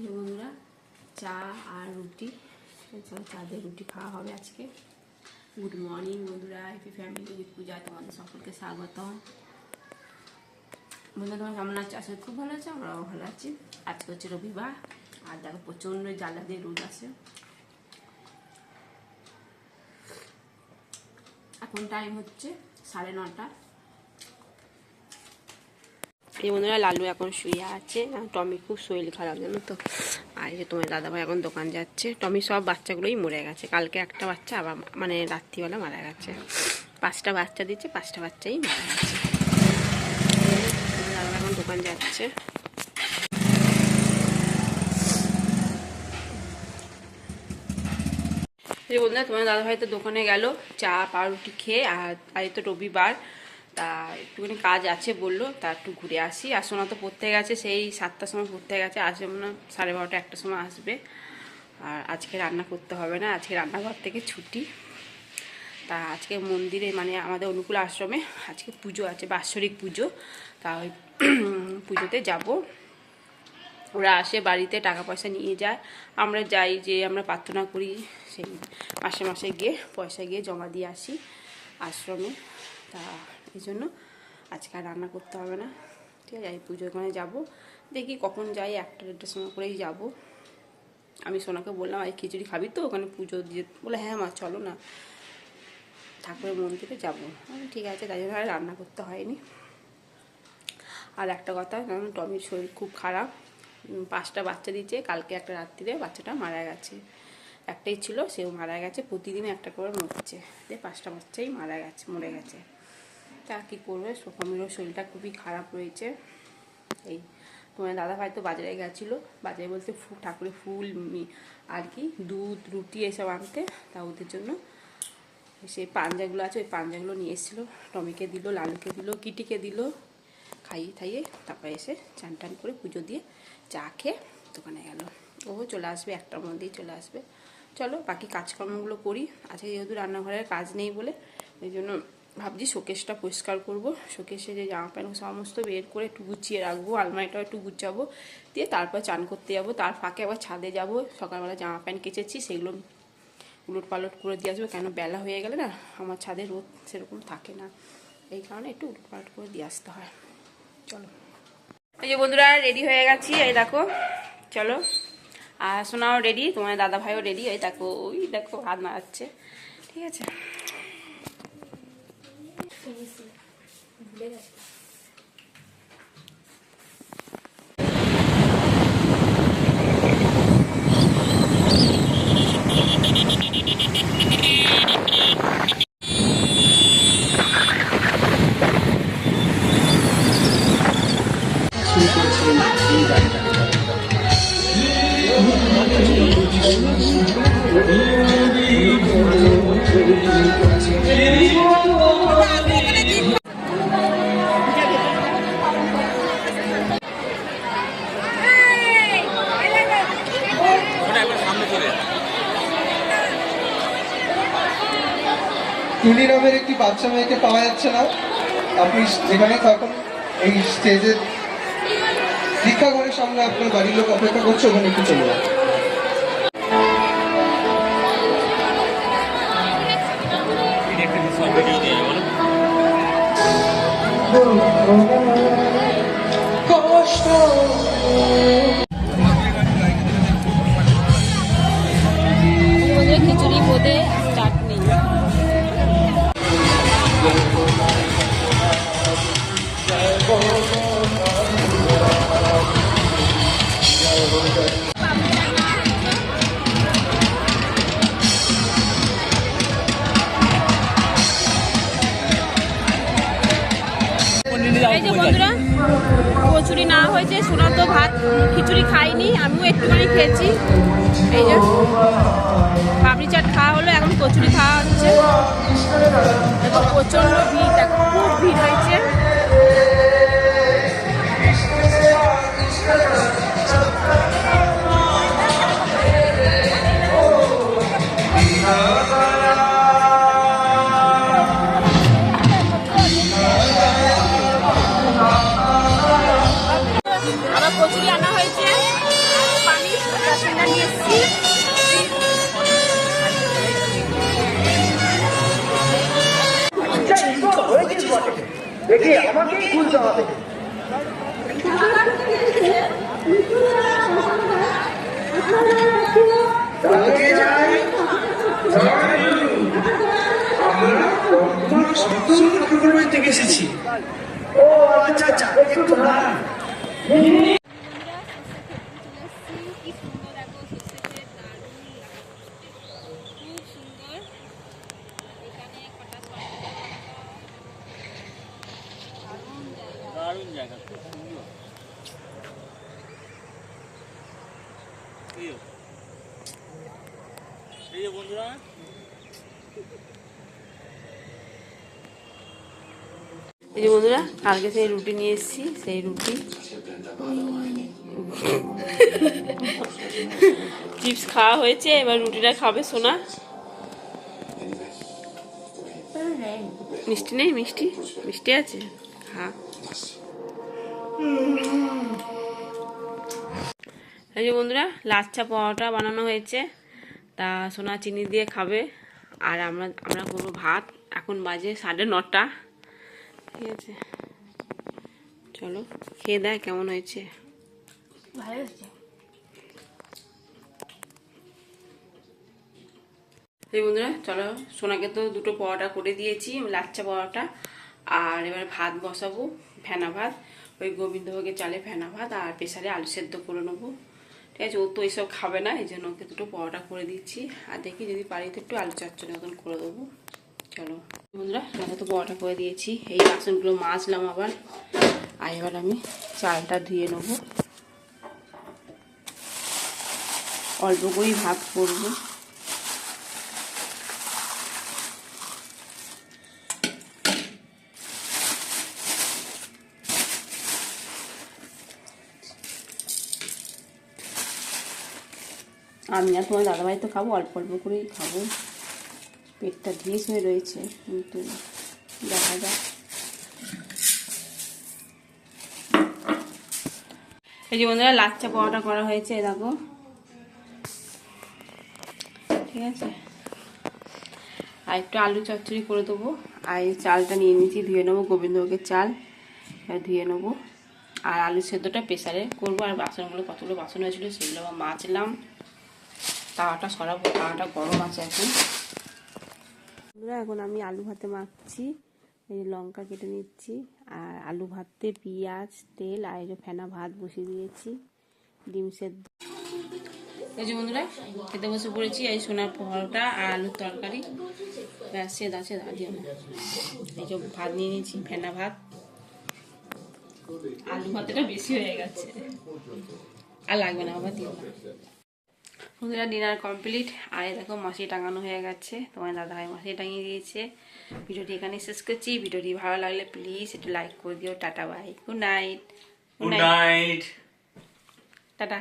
বন্ধুরা চা আর রুটি, চা দিয়ে রুটি খাওয়া হবে আজকে। গুড মর্নিং বন্ধুরা, হ্যাপি ফ্যামিলি উইথ পূজা, তোমাদের সকলকে স্বাগতম। বন্ধুরা তোমার কেমন আছে? আসলে খুব ভালো আছে, আমরাও ভালো আছি। আজকে হচ্ছে রবিবার, আর দেখো প্রচণ্ড জ্বালা দিয়ে রোদ আছে। এখন টাইম হচ্ছে 9:30। এই বন্ধুরা লালু এখন শুয়ে আছে, টমি খুব শরীর খারাপ জানো তো। আর এই যে তোমার দাদাভাই এখন দোকান যাচ্ছে। টমি সব বাচ্চাগুলোই মরে গেছে, কালকে একটা বাচ্চা আবার মানে রাত্রিবেলা মারা গেছে। 5টা বাচ্চা দিচ্ছে, 5টা বাচ্চাই মারা গেছে। দাদাভাই এখন দোকান যাচ্ছে। এই বন্ধুরা তোমার দাদাভাই তো দোকানে গেল চা পাউরুটি খেয়ে। আর তো রবিবার, তা একটুখানি কাজ আছে বললো, তা একটু ঘুরে আসি। আর সোনা তো পড়তে গেছে, সেই 7টার সময় পড়তে গেছে, আসবে মনে হয় 12:30 1টার সময় আসবে। আর আজকে রান্না করতে হবে না, আজকে রান্নাঘর থেকে ছুটি। তা আজকে মন্দিরে মানে আমাদের অনুকূল আশ্রমে আজকে পুজো আছে, বাৎসরিক পুজো। তা ওই পুজোতে যাব। ওরা আসে বাড়িতে, টাকা পয়সা নিয়ে যায়, আমরা যাই, যে আমরা প্রার্থনা করি সেই মাসে মাসে গিয়ে পয়সা গিয়ে জমা দিয়ে আসি আশ্রমে। তা এই জন্য আজকে আর রান্না করতে হবে না, ঠিক আছে। এই পুজোর ওখানে যাবো, দেখি কখন যাই, 1টা সময় করেই যাব। আমি সোনাকে বললাম এই খিচুড়ি খাবি তো, ওখানে পুজো দিয়ে, বলে হ্যাঁ মা চলো না, ঠাকুরের মন্দিরে যাবো। ঠিক আছে, তাই জন্য আর রান্না করতে হয়নি। আর একটা কথা, কারণ টমির শরীর খুব খারাপ, 5টা বাচ্চা দিচ্ছে, কালকে একটা রাত্রিরে বাচ্চাটা মারা গেছে। একটাই ছিল, সেও মারা গেছে। প্রতিদিন একটা করে মরছে, দিয়ে 5টা বাচ্চাই মরে গেছে। তা কী করবে, টমিরও শরীরটা খুবই খারাপ রয়েছে। এই তোমার দাদাভাই তো বাজারে গেছিলো, বাজারে বলতে ঠাকুরের ফুল আর কি দুধ রুটি এসব আনতে। তা ওদের জন্য সেই পাঞ্জাগুলো আছে, ওই পাঞ্জাগুলো নিয়ে এসেছিলো। টমিকে দিল, লালুকে দিল, কিটিকে দিল, খাইয়ে তারপরে এসে চান টান করে পুজো দিয়ে চা খেয়ে দোকানে গেল। ও চলে আসবে, 1টার মধ্যেই চলে আসবে। চলো বাকি কাজকর্মগুলো করি। আজকে যেহেতু রান্নাঘরের কাজ নেই বলে, এই জন্য ভাবছি শোকেসটা পরিষ্কার করব। শোকেসে যে জামা প্যান্ট সমস্ত বের করে একটু গুছিয়ে রাখবো, আলমারিটাও একটু গুছাবো, দিয়ে তারপর চান করতে যাবো। তার ফাঁকে আবার ছাদে যাব, সকালবেলা জামা প্যান্ট কেচেছি সেগুলো উলট পালট করে দিয়ে আসবো। কেন বেলা হয়ে গেলে না আমার ছাদে রোদ সেরকম থাকে না, এই কারণে একটু উলট পালট করে দিয়ে আসতে হয়। চলো, এই যে বন্ধুরা রেডি হয়ে গেছি, এই দেখো চলো। আর সোনাও রেডি, তোমার দাদা ভাইও রেডি, এই দেখো ওই দেখো হাত নাড়াচ্ছে, ঠিক আছে। ভুলে গেছে। টুনি নামের একটি বাচ্চা মেয়েকে পাওয়া যাচ্ছে না। আপনি যেখানে থাকুন, এই স্টেজের দীক্ষাঘরের সামনে আপনার বাড়ির লোক অপেক্ষা করছে, ওখানে একটু চলে যান। কষ্ট খিচুড়ি বোঁদে চাটনি। এই যে বন্ধুরা কচুরি না হয়েছে, সোনা তো ভাত খিচুড়ি খাইনি, আমিও একটুখানি খেয়েছি। এই যে পাপড়ি চাট খাওয়া হলো, এখন কচুরি খাওয়া হচ্ছে। প্রচণ্ড ভিড়, দেখো খুব ভিড় হয়েছে। আবার কচুরি আনা হয়েছে, পানি যাওয়া থেকে। কালকে যাই আমরা বর্ধমান সৎসঙ্গ ঠাকুর বাড়ি থেকে এসেছি। ও আচ্ছা আচ্ছা, একটু দাঁড়ান। দারুণ জায়গা, খুব সুন্দর। এই যে বন্ধুরা, এই যে বন্ধুরা কালকে সেই রুটি নিয়ে এসেছি, সেই রুটি চিপস খাওয়া হয়েছে, এবার রুটিটা খাবে সোনা। মিষ্টি নেই? মিষ্টি মিষ্টি আছে, হ্যাঁ। এই যে বন্ধুরা লাচ্ছা পরোটা বানানো হয়েছে, তা সোনা চিনি দিয়ে খাবে, আর আমরা করবো ভাত। এখন বাজে 9:30, ঠিক আছে। চলো খেয়ে দেয় কেমন হয়েছে। ভালো হয়েছে। এই বন্ধুরা চলো, সোনাকে তো 2টো পরোটা করে দিয়েছি, লাচ্ছা পরোটা। আর এবার ভাত বসাবো, ফেনা ভাত, ওই গোবিন্দভোগের চালে ফেনা ভাত, আর প্রেসারে আলু সেদ্ধ করে নেবো, ঠিক আছে। ও তো এইসব খাবে না, এই জন্য ওকে 2টো পরোটা করে দিচ্ছি। আর দেখি যদি পারি তো একটু আলু চচ্চড়ি মতন করে দেবো। চলো বন্ধুরা, সোনাকে তো পরোটা করে দিয়েছি, এই বাসনগুলো মাজলাম আবার। আর এবার আমি চালটা ধুয়ে নেবো, অল্প করেই ভাত করবো। আমি আর তোমার দাদাভাই তো খাবো, অল্প অল্প করেই খাবো, পেটটা ঢিস হয়ে রয়েছে, কিন্তু দেখা যাক। এই যে বন্ধুরা লাচ্ছা পরোটা করা হয়েছে, দেখো, ঠিক আছে। আর একটু আলু চচ্চড়ি করে দেবো। আর এই চালটা নিয়ে নিয়েছি, ধুয়ে নেবো, গোবিন্দভোগের চাল, ধুয়ে নেবো। আর আলু সেদ্ধটা প্রেসারে করবো। আর বাসনগুলো, কতগুলো বাসন হয়েছিলো সেগুলো আবার মাজলাম। তাওয়াটা সরাবো, তাওয়াটা গরম আছে এখন। এখন আমি আলু ভাতে মাখছি, এই যে লঙ্কা কেটে নিচ্ছি, আর আলু ভাতে পেঁয়াজ, তেল, আর এই যে ফেনা ভাত বসিয়ে দিয়েছি, ডিম সেদ্ধ। এই যে বন্ধুরা খেতে বসে পড়েছি, এই সোনার পরোটা আর আলুর তরকারি, ব্যাস সেদা সেদা দিয়ে। এই যে ভাত নিয়ে নিয়েছি, ফেনা ভাত, আলু ভাতটা বেশি হয়ে গেছে, আর লাগবে না, আবার দিও না। বন্ধুরা ডিনার কমপ্লিট। আর দেখো মাসি টাঙানো হয়ে গেছে, তোমার দাদাভাই মাসি টাঙিয়ে দিয়েছে। ভিডিওটি এখানে শেষ করছি। ভিডিওটি ভালো লাগলে প্লিজ একটু লাইক করে দিও। Tata, bye, good night. Good night, tata.